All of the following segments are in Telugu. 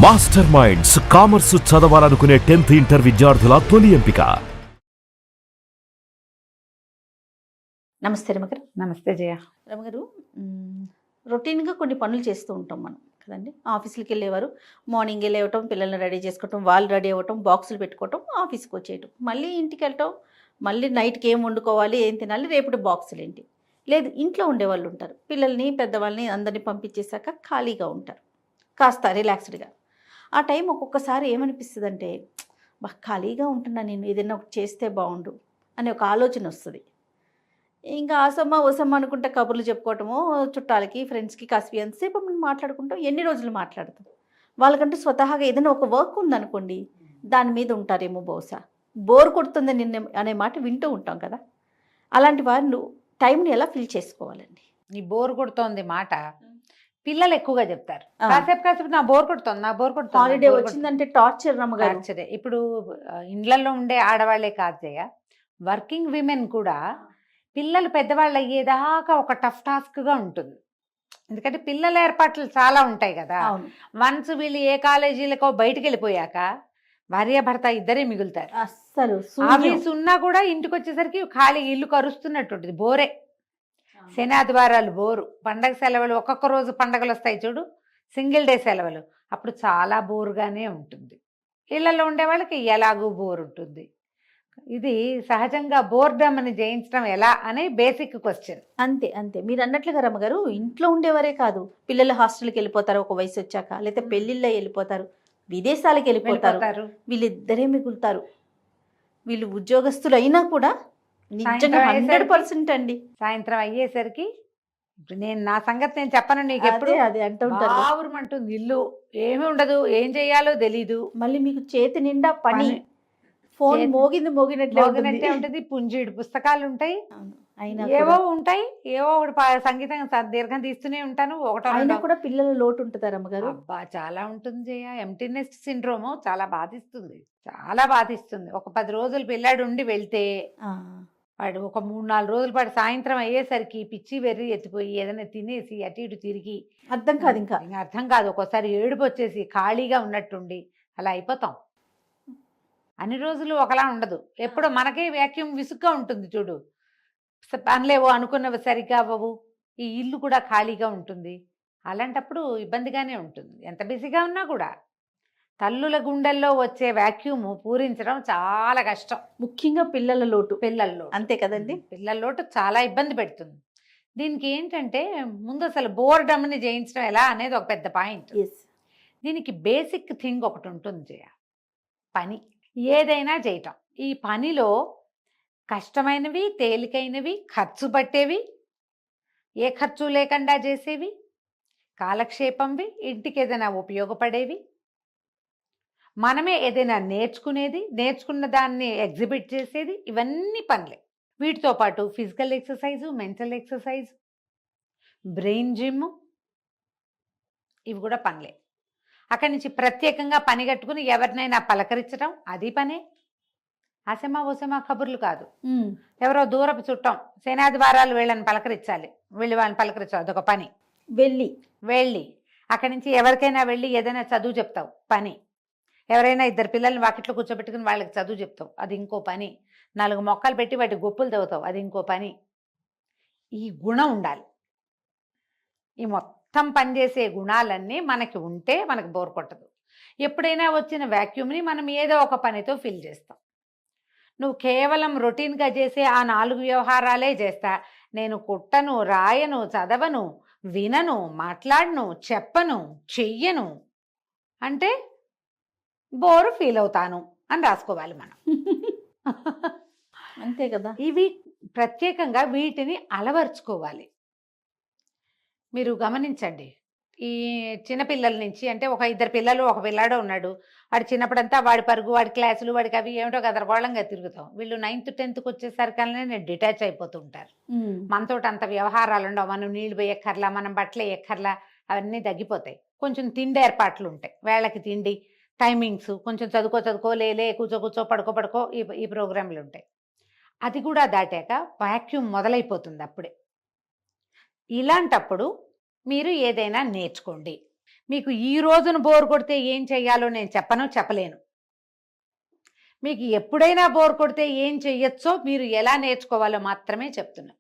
మాస్టర్ మైండ్స్ కామర్స్ చదవాలనుకునే 10th ఇంటర్ విద్యార్థుల తొలి ఎంపిక. నమస్తే రమగారు. నమస్తే జయ. రమగారు, రొటీన్గా కొన్ని పనులు చేస్తూ ఉంటాం మనం కదండి. ఆఫీసులకి వెళ్ళేవారు మార్నింగే లేవటం, పిల్లల్ని రెడీ చేసుకోవటం, వాళ్ళు రెడీ అవ్వటం, బాక్సులు పెట్టుకోవటం, ఆఫీస్కి వచ్చేయటం, మళ్ళీ ఇంటికి వెళ్ళటం, మళ్ళీ నైట్కి ఏం వండుకోవాలి, ఏం తినాలి, రేపటి బాక్సులు ఏంటి. లేదు, ఇంట్లో ఉండేవాళ్ళు ఉంటారు, పిల్లల్ని పెద్దవాళ్ళని అందరినీ పంపించేశాక ఖాళీగా ఉంటారు, కాస్త రిలాక్స్డ్గా. ఆ టైం ఒక్కొక్కసారి ఏమనిపిస్తుంది అంటే, ఖాళీగా ఉంటున్నా, నేను ఏదైనా ఒకటి చేస్తే బాగుండు అనే ఒక ఆలోచన వస్తుంది. ఇంకా ఆసమ్మ ఓసమ్మ అనుకుంటే కబుర్లు చెప్పుకోవటము, చుట్టాలకి ఫ్రెండ్స్కి కాస్త ఎంతసేపు మనం మాట్లాడుకుంటాం, ఎన్ని రోజులు మాట్లాడతాం. వాళ్ళకంటూ స్వతహాగా ఏదైనా ఒక వర్క్ ఉందనుకోండి, దాని మీద ఉంటారేమో బహుశా. బోర్ కొడుతుంది నిన్న అనే మాట వింటూ ఉంటాం కదా. అలాంటి వాళ్ళు టైంని ఎలా ఫిల్ చేసుకోవాలండి? నీ బోర్ కొడుతోంది మాట పిల్లలు ఎక్కువగా చెప్తారు. కాసేపు నా బోర్ కొడుతుంది. హాలిడే వచ్చిందంటే టార్చర్ రమ్మగారు. టార్చరే. ఇప్పుడు ఇండ్లలో ఉండే ఆడవాళ్లే కాదు జయ, వర్కింగ్ విమెన్ కూడా పిల్లలు పెద్దవాళ్ళు అయ్యేదాకా ఒక టఫ్ టాస్క్గా ఉంటుంది. ఎందుకంటే పిల్లల ఏర్పాట్లు చాలా ఉంటాయి కదా. వన్స్ వీళ్ళు ఏ కాలేజీలకో బయటికి వెళ్ళిపోయాక భార్య భర్త ఇద్దరే మిగులుతారు. అస్సలు ఆఫీస్ ఉన్నా కూడా ఇంటికి వచ్చేసరికి ఖాళీ ఇల్లు కరుస్తున్నట్టుంటుంది. బోరే. శని ఆదివారాలు బోరు, పండగ సెలవులు ఒక్కొక్క రోజు పండగలు వస్తాయి చూడు, సింగిల్ డే సెలవులు, అప్పుడు చాలా బోరుగానే ఉంటుంది. ఇళ్లలో ఉండే వాళ్ళకి ఎలాగూ బోర్ ఉంటుంది. ఇది సహజంగా బోర్డమ్ అని జయించడం ఎలా అనే బేసిక్ క్వశ్చన్. అంతే అంతే, మీరు అన్నట్లుగా రమ్మగారు, ఇంట్లో ఉండేవారే కాదు, పిల్లలు హాస్టల్కి వెళ్ళిపోతారు ఒక వయసు వచ్చాక, లేకపోతే పెళ్ళిళ్ళ వెళ్ళిపోతారు, విదేశాలకు వెళ్ళిపోతారు, వీళ్ళిద్దరే మిగులుతారు. వీళ్ళు ఉద్యోగస్తులు అయినా కూడా నిజంగా 100% అండి. సాయంత్రం అయ్యేసరికి నేను నా సంగతి నేను చెప్పను నీకు, ఎప్పుడు అది అంటూ ఉంటారు, బావురుమంటుంది ఇల్లు, ఏమి ఉండదు, ఏం చెయ్యాలో తెలీదు. మళ్ళీ మీకు చేతి నిండా పని, ఫోన్ మోగినట్లే ఉంటుంది, పుంజీడు పుస్తకాలు ఉంటాయి, ఏవో ఉంటాయి, ఏవో ఒకటి సంగీతం దీర్ఘం తీస్తూనే ఉంటాను. ఒకటి కూడా పిల్లల లోటు ఉంటుందా అమ్మగారు? అబ్బా చాలా ఉంటుంది జయ. ఎంప్టీనెస్ సిండ్రోమ్ చాలా బాధిస్తుంది, చాలా బాధిస్తుంది. ఒక 10 రోజులు పిల్లాడు ఉండి వెళ్తే వాడు ఒక 3-4 రోజుల పాటు సాయంత్రం అయ్యేసరికి పిచ్చి వెర్రి ఎత్తిపోయి ఏదైనా తినేసి అటు ఇటు తిరిగి అర్థం కాదు, ఇంకా అర్థం కాదు. ఒక్కోసారి ఏడుపు వచ్చేసి ఖాళీగా ఉన్నట్టుండి అలా అయిపోతాం. అన్ని రోజులు ఒకలా ఉండదు. ఎప్పుడో మనకే వ్యాక్యూమ్ విసుగ్గా ఉంటుంది చూడు, పనిలేవో అనుకున్నవి సరిగ్గా అవ్వవు, ఈ ఇల్లు కూడా ఖాళీగా ఉంటుంది. అలాంటప్పుడు ఇబ్బందిగానే ఉంటుంది. ఎంత బిజీగా ఉన్నా కూడా తల్లుల గుండెల్లో వచ్చే వ్యాక్యూమ్ పూరించడం చాలా కష్టం. ముఖ్యంగా పిల్లల లోటు. అంతే కదండి, పిల్లల లోటు చాలా ఇబ్బంది పెడుతుంది. దీనికి ఏంటంటే ముందు అసలు బోర్డమ్ని జయించడం ఎలా అనేది ఒక పెద్ద పాయింట్. దీనికి బేసిక్ థింగ్ ఒకటి ఉంటుంది జయ, పని ఏదైనా చేయటం. ఈ పనిలో కష్టమైనవి, తేలికైనవి, ఖర్చు పట్టేవి, ఏ ఖర్చు లేకుండా చేసేవి, కాలక్షేపంవి, ఇంటికి ఏదైనా ఉపయోగపడేవి, మనమే ఏదైనా నేర్చుకునేది, నేర్చుకున్న దాన్ని ఎగ్జిబిట్ చేసేది, ఇవన్నీ పనులే. వీటితో పాటు physical exercise, mental exercise, brain gym, ఇవి కూడా పనులే. అక్కడి నుంచి ప్రత్యేకంగా పని కట్టుకుని ఎవరినైనా పలకరించడం, అది పనే. ఆసెమా ఓసెమా కబుర్లు కాదు. ఎవరో దూరపు చుట్టం, శనాదివారాలు వీళ్ళని పలకరించాలి, వాళ్ళని పలకరించాలి, అదొక పని. వెళ్ళి అక్కడి నుంచి ఎవరికైనా వెళ్ళి ఏదైనా చదువు చెప్తావు, పని. ఎవరైనా 2 పిల్లల్ని వాకిట్లో కూర్చోబెట్టుకుని వాళ్ళకి చదువు చెప్తావు, అది ఇంకో పని. 4 మొక్కలు పెట్టి వాటి గొప్పులు తవ్వుతావు, అది ఇంకో పని. ఈ గుణం ఉండాలి. ఈ మొత్తం పనిచేసే గుణాలన్నీ మనకి ఉంటే మనకు బోర్ కొట్టదు. ఎప్పుడైనా వచ్చిన వ్యాక్యూమ్ని మనం ఏదో ఒక పనితో ఫిల్ చేస్తాం. నువ్వు కేవలం రొటీన్గా చేసే ఆ 4 వ్యవహారాలే చేస్తా, నేను కుట్టను, రాయను, చదవను, వినను, మాట్లాడను, చెప్పను, చెయ్యను అంటే బోరు ఫీల్ అవుతాను అని రాసుకోవాలి మనం. అంతే కదా. ఇవి ప్రత్యేకంగా వీటిని అలవర్చుకోవాలి. మీరు గమనించండి, ఈ చిన్నపిల్లల నుంచి, అంటే ఒక 2 పిల్లలు ఒక పిల్లాడో ఉన్నాడు, వాడు చిన్నప్పుడంతా వాడి పరుగు, వాడి క్లాసులు, వాడికి అవి ఏమిటో గదరగోళంగా తిరుగుతాం. వీళ్ళు 9th 10th వచ్చేసరికల్నే నేను డిటాచ్ అయిపోతూ ఉంటారు. మనతో అంత వ్యవహారాలు ఉండవు, మనం నీళ్ళు పోయక్కర్లా, మనం బట్టలు వేయక్కర్లా, అవన్నీ తగ్గిపోతాయి. కొంచెం తిండి ఏర్పాట్లు ఉంటాయి, వేళకి తిండి, టైమింగ్స్, కొంచెం చదువుకో లే కూర్చో పడుకో ఈ ప్రోగ్రాంలు ఉంటాయి. అది కూడా దాటాక వాక్యూమ్ మొదలైపోతుంది అప్పుడే. ఇలాంటప్పుడు మీరు ఏదైనా నేర్చుకోండి. మీకు ఈ రోజున బోర్ కొడితే ఏం చెయ్యాలో నేను చెప్పలేను. మీకు ఎప్పుడైనా బోర్ కొడితే ఏం చెయ్యొచ్చో మీరు ఎలా నేర్చుకోవాలో మాత్రమే చెప్తున్నా.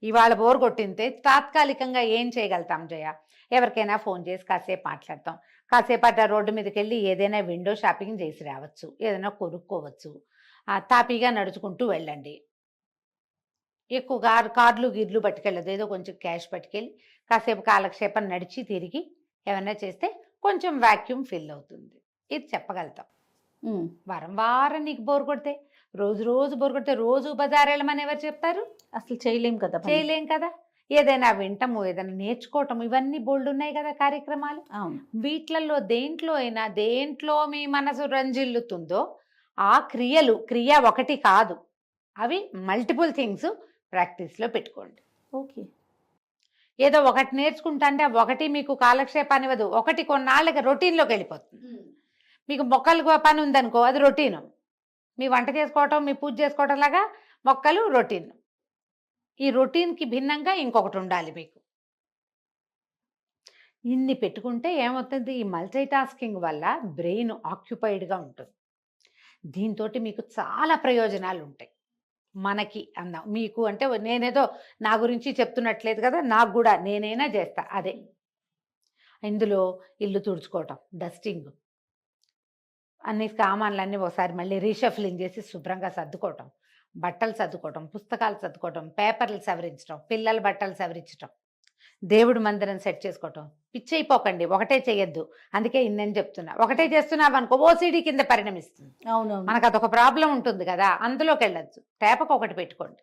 ఇవాళ బోర్ కొట్టింటే తాత్కాలికంగా ఏం చేయగలుగుతాం జయ? ఎవరికైనా ఫోన్ చేసి కాసేపు మాట్లాడతాం, కాసేపు అట్లా రోడ్డు మీదకి వెళ్ళి ఏదైనా విండో షాపింగ్ చేసి రావచ్చు, ఏదైనా కొనుక్కోవచ్చు, తాపీగా నడుచుకుంటూ వెళ్ళండి. ఎక్కువ కార్లు గిర్లు పట్టుకెళ్ళదు, ఏదో కొంచెం క్యాష్ పట్టుకెళ్ళి కాసేపు కాలక్షేపం నడిచి తిరిగి ఏమైనా చేస్తే కొంచెం వాక్యూమ్ ఫిల్ అవుతుంది. ఇది చెప్పగలుగుతాం. వారం నీకు బోర్ కొడితే, రోజు బోర్ కొడితే రోజు బజార్ వెళ్ళమని ఎవరు చెప్తారు? అసలు చేయలేం కదా. ఏదైనా వింటము, ఏదైనా నేర్చుకోవటం, ఇవన్నీ బోల్డ్ ఉన్నాయి కదా కార్యక్రమాలు. వీటిలలో దేంట్లో మీ మనసు రంజిల్లుతుందో ఆ క్రియ ఒకటి కాదు, అవి మల్టిపుల్ థింగ్స్ ప్రాక్టీస్లో పెట్టుకోండి. ఓకే. ఏదో ఒకటి నేర్చుకుంటా అంటే ఒకటి మీకు కాలక్షేపాన్ని ఇవ్వదు, ఒకటి కొన్నాళ్ళకి రొటీన్లోకి వెళ్ళిపోతుంది. మీకు మొక్కలు పని ఉందనుకో, అది రొటీను. మీ వంట చేసుకోవటం, మీ పూజ చేసుకోవటం లాగా మొక్కలు రొటీన్. ఈ రొటీన్కి భిన్నంగా ఇంకొకటి ఉండాలి మీకు. ఇన్ని పెట్టుకుంటే ఏమవుతుంది, ఈ మల్టీ టాస్కింగ్ వల్ల బ్రెయిన్ ఆక్యుపైడ్గా ఉంటుంది. దీంతో మీకు చాలా ప్రయోజనాలు ఉంటాయి. మనకి అందాం, మీకు అంటే నేనేదో నా గురించి చెప్తున్నట్లేదు కదా, నాకు కూడా నేనైనా చేస్తా అదే. ఇందులో ఇల్లు తుడుచుకోవటం, డస్టింగ్, అన్ని సామాన్లన్నీ ఒకసారి మళ్ళీ రీషఫ్లింగ్ చేసి శుభ్రంగా సర్దుకోవటం, బట్టలు సర్దుకోవటం, పుస్తకాలు సర్దుకోవటం, పేపర్లు సవరించడం, పిల్లల బట్టలు సవరించడం, దేవుడి మందిరం సెట్ చేసుకోవటం. పిచ్చైపోకండి, ఒకటే చేయొద్దు. అందుకే ఇన్నని చెప్తున్నా. ఒకటే చేస్తున్నావు అనుకో ఓసిడి కింద పరిణమిస్తుంది. అవును, మనకు అదొక ప్రాబ్లం ఉంటుంది కదా, అందులోకి వెళ్ళొచ్చు. తేపకు ఒకటి పెట్టుకోండి.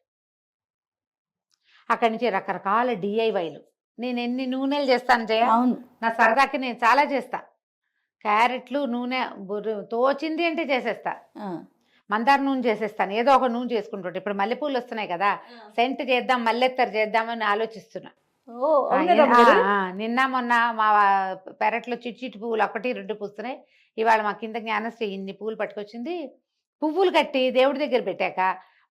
అక్కడి నుంచి రకరకాల డిఐవైలు. నేను ఎన్ని నూనెలు చేస్తాను జయ, నా సరదాకి నేను చాలా చేస్తా. క్యారెట్లు నూనె తోచింది అంటే చేసేస్తా. మందార నూనె చేసేస్తాను, ఏదో ఒక నూనె చేసుకుంటుంటే. ఇప్పుడు మల్లెపూలు వస్తున్నాయి కదా, సెంట్ చేద్దాం, మల్లెత్తరు చేద్దామని ఆలోచిస్తున్నా. నిన్న మొన్న మా పెరట్లో చిట్టి పువ్వులు 1-2 పూస్తున్నాయి. ఇవాళ మా కింద జ్ఞానశ్రీ ఇన్ని పువ్వులు పట్టుకొచ్చింది. పువ్వులు కట్టి దేవుడి దగ్గర పెట్టాక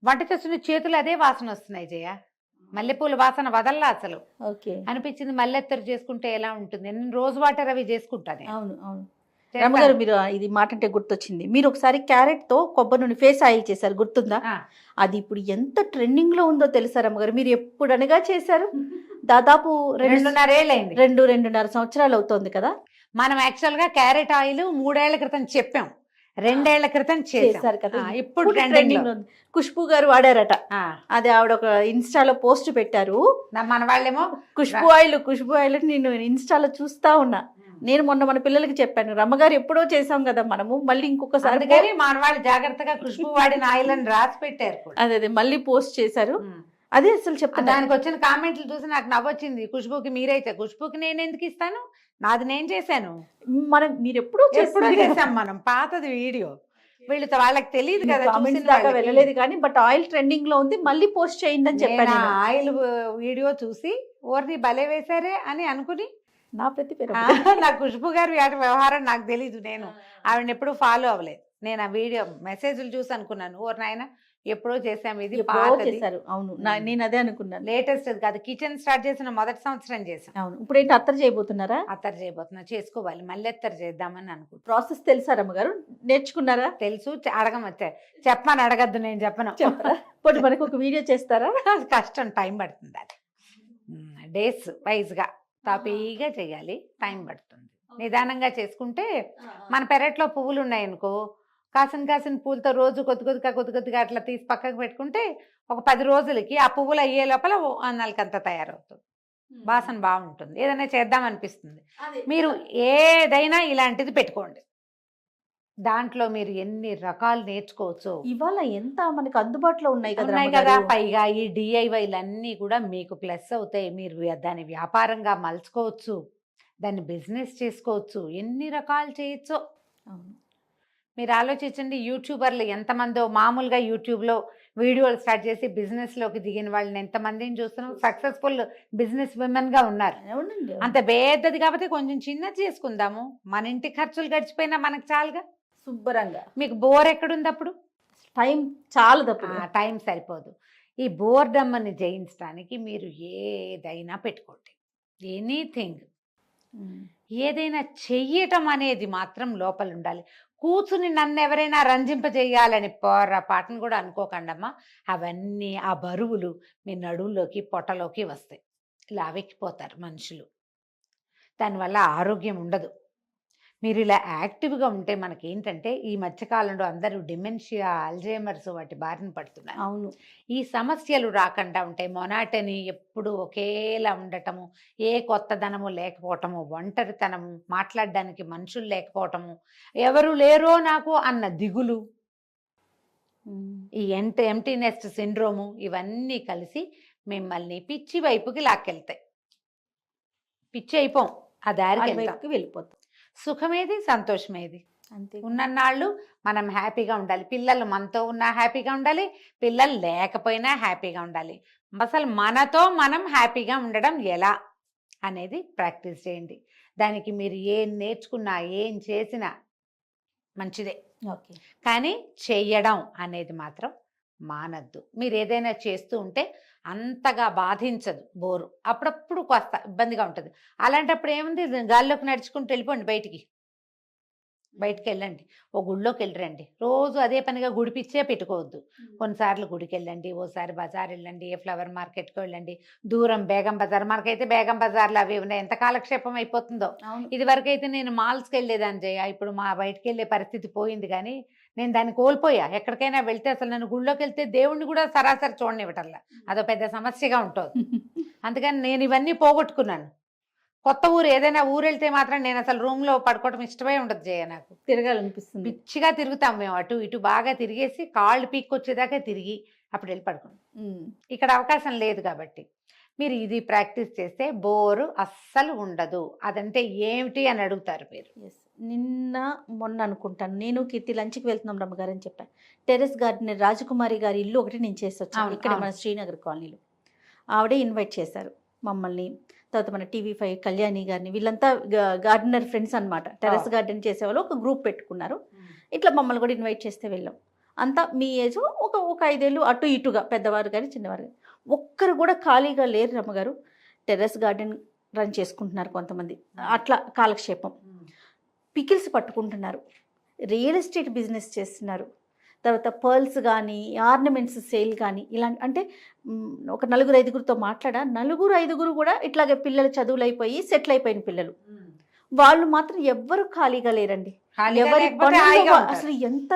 వంట చేస్తున్న చేతులు అదే వాసన వస్తున్నాయి జయ. మల్లెపూల వాసన వదల్లా అసలు. అనిపించింది మల్లెత్తరు చేసుకుంటే ఎలా ఉంటుంది. నేను రోజు వాటర్ అవి చేసుకుంటాను. అవును అవును రమ్మగారు, మీరు ఇది మాట అంటే గుర్తొచ్చింది. మీరు ఒకసారి క్యారెట్ తో కొబ్బరి నూనె ఫేస్ ఆయిల్ చేశారు, గుర్తుందా? అది ఇప్పుడు ఎంత ట్రెండింగ్ లో ఉందో తెలుసా రమ్మగారు? మీరు ఎప్పుడు అనగా చేశారు? దాదాపు 2.5 సంవత్సరాలు అవుతోంది కదా. మనం యాక్చువల్ గా క్యారెట్ ఆయిల్ 3 ఏళ్ల క్రితం చెప్పాం, 2 ఏళ్ల క్రితం చేశారు కదా. ఇప్పుడు ట్రెండింగ్ ఉంది. ఖుష్బూ గారు వాడారట, అది ఆవిడ ఒక ఇన్స్టాలో పోస్ట్ పెట్టారు. మన వాళ్ళేమో ఖుష్బూ ఆయిల్ నేను ఇన్స్టాలో చూస్తా ఉన్నా. నేను మొన్న మన పిల్లలకి చెప్పాను, రమ్మగారు ఎప్పుడో చేసాం కదా మనము, మళ్ళీ ఇంకొకసారి మన వాళ్ళు జాగ్రత్తగా ఖుష్బూ వాడిన ఆయిల్ అని రాసి పెట్టారు. అదే మళ్ళీ పోస్ట్ చేశారు. అదే అసలు చెప్తాను, దానికి వచ్చిన కామెంట్లు చూసి నాకు నవ్వొచ్చింది. ఖుష్బూకి మీరైతే, ఖుష్బూకి నేను ఎందుకు ఇస్తాను, నాది నేను చేశాను. మీరు ఎప్పుడో చేసాం మనం, పాతది వీడియో. వీళ్ళతో వాళ్ళకి తెలియదు కదా, వెళ్ళలేదు కానీ. బట్ ఆయిల్ ట్రెండింగ్ లో ఉంది, మళ్ళీ పోస్ట్ చేయండి అని చెప్పాను. ఆయిల్ వీడియో చూసి ఓర్ని భలే వేశారే అని అనుకుని నా ప్రతి నా ఖుష్బూ గారి వ్యవహారం నాకు తెలీదు, నేను ఆవిడని ఎప్పుడు ఫాలో అవ్వలేదు. నేను ఆ వీడియో మెసేజ్లు చూసి అనుకున్నాను, ఓర్ నాయన ఎప్పుడో చేసాము, ఇది చేశారు. అవును, నేను అదే అనుకున్నాను. లేటెస్ట్ కాదు, కిచెన్ స్టార్ట్ చేసిన మొదటి సంవత్సరం చేసాం. అవును, ఇప్పుడు ఏంటి అత్తరు చేయబోతున్నారా? అత్తరు చేయబోతున్నా, చేసుకోవాలి, మళ్ళీ అత్తరు చేద్దామని అనుకుంటున్నా. ప్రాసెస్ తెలుసా రమ్మగారు? నేర్చుకున్నారా? తెలుసు, అడగమచ్చా, చెప్పమని అడగద్దు, నేను చెప్పను. ఇప్పుడు మనకు ఒక వీడియో చేస్తారా? కష్టం, టైం పడుతుంది, అది డేస్ వైజ్గా తాపీగా చేయాలి, టైం పడుతుంది. నిదానంగా చేసుకుంటే, మన పెరట్లో పువ్వులు ఉన్నాయనుకో, కాసిన పూలతో రోజు కొద్దిగా అట్లా తీసి పక్కకు పెట్టుకుంటే ఒక 10 రోజులకి ఆ పువ్వులు అయ్యే లోపల అన్నాలకంతా తయారవుతుంది. వాసన బాగుంటుంది, ఏదైనా చేద్దాం అనిపిస్తుంది. మీరు ఏదైనా ఇలాంటిది పెట్టుకోండి, దాంట్లో మీరు ఎన్ని రకాలు నేర్చుకోవచ్చు. ఇవాళ ఎంత మనకు అందుబాటులో ఉన్నాయి కదా. పైగా ఈ డిఐవైలన్నీ కూడా మీకు ప్లస్ అవుతాయి. మీరు దాన్ని వ్యాపారంగా మలుచుకోవచ్చు, దాన్ని బిజినెస్ చేసుకోవచ్చు, ఎన్ని రకాలు చేయొచ్చు. మీరు ఆలోచించండి, యూట్యూబర్లు ఎంతమందో, మామూలుగా యూట్యూబ్లో వీడియోలు స్టార్ట్ చేసి బిజినెస్లోకి దిగిన వాళ్ళని ఎంతమందిని చూస్తున్నాం. సక్సెస్ఫుల్ బిజినెస్ విమెన్గా ఉన్నారు. అంత పెద్దది కాబట్టి కొంచెం చిన్నది చేసుకుందాము, మన ఇంటి ఖర్చులు గడిచిపోయినా మనకు చాలుగా, శుభ్రంగా. మీకు బోర్ ఎక్కడుంది అప్పుడు? టైం చాలదు, టైం సరిపోదు. ఈ బోర్డమ్మని జయించడానికి మీరు ఏదైనా పెట్టుకోండి, ఎనీథింగ్. ఏదైనా చెయ్యటం అనేది మాత్రం లోపల ఉండాలి. కూర్చుని నన్ను ఎవరైనా రంజింపజేయాలని పొరపాటును కూడా అనుకోకండమ్మా. అవన్నీ ఆ బరువులు మీ నడువులోకి పొట్టలోకి వస్తాయి. లావెక్కిపోతారు మనుషులు. దానివల్ల ఆరోగ్యం ఉండదు. మీరు ఇలా యాక్టివ్గా ఉంటే మనకేంటంటే ఈ మధ్యకాలంలో అందరూ డిమెన్షియా, అల్జైమర్స్ వాటి బారిన పడుతున్నారు. అవును. ఈ సమస్యలు రాకుండా ఉంటాయి. మొనాటని ఎప్పుడు ఒకేలా ఉండటము, ఏ కొత్తదనము లేకపోవటము, ఒంటరితనము, మాట్లాడడానికి మనుషులు లేకపోవటము, ఎవరు లేరో నాకు అన్న దిగులు, ఈ ఎంటీనెస్ట్ సిండ్రోము, ఇవన్నీ కలిసి మిమ్మల్ని పిచ్చి వైపుకి లాక్కెళ్తాయి. పిచ్చి అయిపోం, ఆ దారికి వెళ్తాం. వెళ్ళిపోతాం. సుఖమేది, సంతోషమేది. అంతే. ఉన్నన్నాళ్ళు మనం హ్యాపీగా ఉండాలి. పిల్లలు మనతో ఉన్నా హ్యాపీగా ఉండాలి, పిల్లలు లేకపోయినా హ్యాపీగా ఉండాలి. అసలు మనతో మనం హ్యాపీగా ఉండడం ఎలా అనేది ప్రాక్టీస్ చేయండి. దానికి మీరు ఏం నేర్చుకున్నా, ఏం చేసినా మంచిదే. ఓకే. కానీ చెయ్యడం అనేది మాత్రం మానద్దు. మీరు ఏదైనా చేస్తూ ఉంటే అంతగా బాధించదు, బోరు. అప్పుడప్పుడు కాస్త ఇబ్బందిగా ఉంటుంది. అలాంటప్పుడు ఏముంది, గాల్లోకి నడుచుకుంటూ వెళ్ళిపోండి, బయటికి వెళ్ళండి. ఓ గుడిలోకి వెళ్ళరండి. రోజు అదే పనిగా గుడి పిచ్చే పెట్టుకోవద్దు. కొన్నిసార్లు గుడికి వెళ్ళండి, ఓసారి బజార్ వెళ్ళండి, ఏ ఫ్లవర్ మార్కెట్కి వెళ్ళండి. దూరం బేగం బజార్, మనకైతే బేగం బజార్లు అవి ఉన్నాయి, ఎంత కాలక్షేపం అయిపోతుందో. ఇది వరకు అయితే నేను మాల్స్కి వెళ్ళేదాన్ని జయ, ఇప్పుడు మా బయటికి వెళ్ళే పరిస్థితి పోయింది. కానీ నేను దాన్ని కోల్పోయా. ఎక్కడికైనా వెళ్తే అసలు నన్ను గుళ్ళోకి వెళ్తే దేవుణ్ణి కూడా సరాసరి చూడనివ్వటల్లా, అదో పెద్ద సమస్యగా ఉంటుంది. అందుకని నేను ఇవన్నీ పోగొట్టుకున్నాను. కొత్త ఊరు, ఏదైనా ఊరు వెళ్తే మాత్రం నేను అసలు రూమ్లో పడుకోవడం ఇష్టమే ఉండదు జయ. నాకు తిరగాలనిపిస్తుంది. పిచ్చిగా తిరుగుతాం మేము, అటు ఇటు బాగా తిరిగేసి కాళ్ళు పీక్కొచ్చేదాకా తిరిగి అప్పుడు వెళ్ళి పడుకుంటాం. ఇక్కడ అవకాశం లేదు కాబట్టి మీరు ఇది ప్రాక్టీస్ చేస్తే బోరు అస్సలు ఉండదు. అదంటే ఏమిటి అని అడుగుతారు మీరు. నిన్న మొన్న అనుకుంటాను, నేను కీర్తి లంచ్కి వెళ్తున్నాం రమ్మగారు అని చెప్పాను. టెర్రస్ గార్డెనర్ రాజకుమారి గారి ఇల్లు ఒకటి నేను చేసి వచ్చాను, ఇక్కడ మన శ్రీనగర్ కాలనీలో. ఆవిడే ఇన్వైట్ చేశారు మమ్మల్ని, తర్వాత మన TV5 కళ్యాణి గారిని, వీళ్ళంతా గార్డెనర్ ఫ్రెండ్స్ అనమాట. టెర్రస్ గార్డెన్ చేసేవాళ్ళు ఒక గ్రూప్ పెట్టుకున్నారు. ఇట్లా మమ్మల్ని కూడా ఇన్వైట్ చేస్తే వెళ్ళాం. అంతా మీ ఏజ్ ఒక 5 ఏళ్ళు అటు ఇటుగా, పెద్దవారు కానీ చిన్నవారు కానీ. ఒక్కరు కూడా ఖాళీగా లేరు రమ్మగారు. టెర్రస్ గార్డెన్ రన్ చేసుకుంటున్నారు కొంతమంది, అట్లా కాలక్షేపం. పికిల్స్ పట్టుకుంటున్నారు, రియల్ ఎస్టేట్ బిజినెస్ చేస్తున్నారు, తర్వాత పర్ల్స్ కానీ ఆర్నమెంట్స్ సేల్ కానీ ఇలాంటి. అంటే ఒక 4-5గురితో మాట్లాడా, 4-5 కూడా ఇట్లాగే పిల్లలు చదువులు అయిపోయి సెటిల్ అయిపోయిన పిల్లలు. వాళ్ళు మాత్రం ఎవ్వరు ఖాళీగా లేరండి. ఎవరి అసలు ఎంత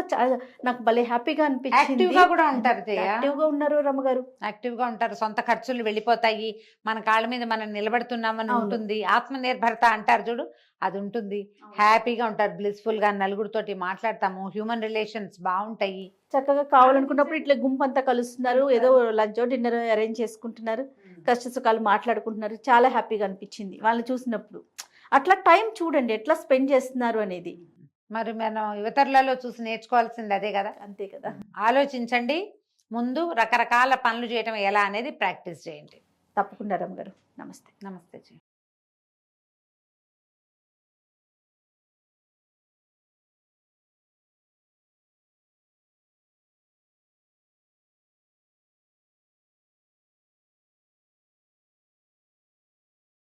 నాకు భలే హ్యాపీగా అనిపించింది. యాక్టివ్గా కూడా ఉంటారు, యాక్టివ్గా ఉన్నారు రమ్మగారు. యాక్టివ్గా ఉంటారు. సొంత ఖర్చులు వెళ్ళిపోతాయి, మన కాళ్ళ మీద మనం నిలబడుతున్నామని ఉంటుంది. ఆత్మనిర్భరత అంటారు చూడు, అది ఉంటుంది. హ్యాపీగా ఉంటారు, బ్లిస్ఫుల్గా. నలుగురితోటి మాట్లాడతాము, హ్యూమన్ రిలేషన్స్ బాగుంటాయి. చక్కగా కావాలనుకున్నప్పుడు ఇట్లా గుంపు అంతా కలుస్తున్నారు, ఏదో లంచ్ డిన్నర్ అరేంజ్ చేసుకుంటున్నారు, కష్ట సుఖాలు మాట్లాడుకుంటున్నారు. చాలా హ్యాపీగా అనిపించింది వాళ్ళని చూసినప్పుడు. అట్లా టైం చూడండి ఎట్లా స్పెండ్ చేస్తున్నారు అనేది. మరి మనం యువతరులలో చూసి నేర్చుకోవాల్సింది అదే కదా. అంతే కదా. ఆలోచించండి, ముందు రకరకాల పనులు చేయటం ఎలా అనేది ప్రాక్టీస్ చేయండి. తప్పకుండా రమ్మగారు. నమస్తే. నమస్తే జీ.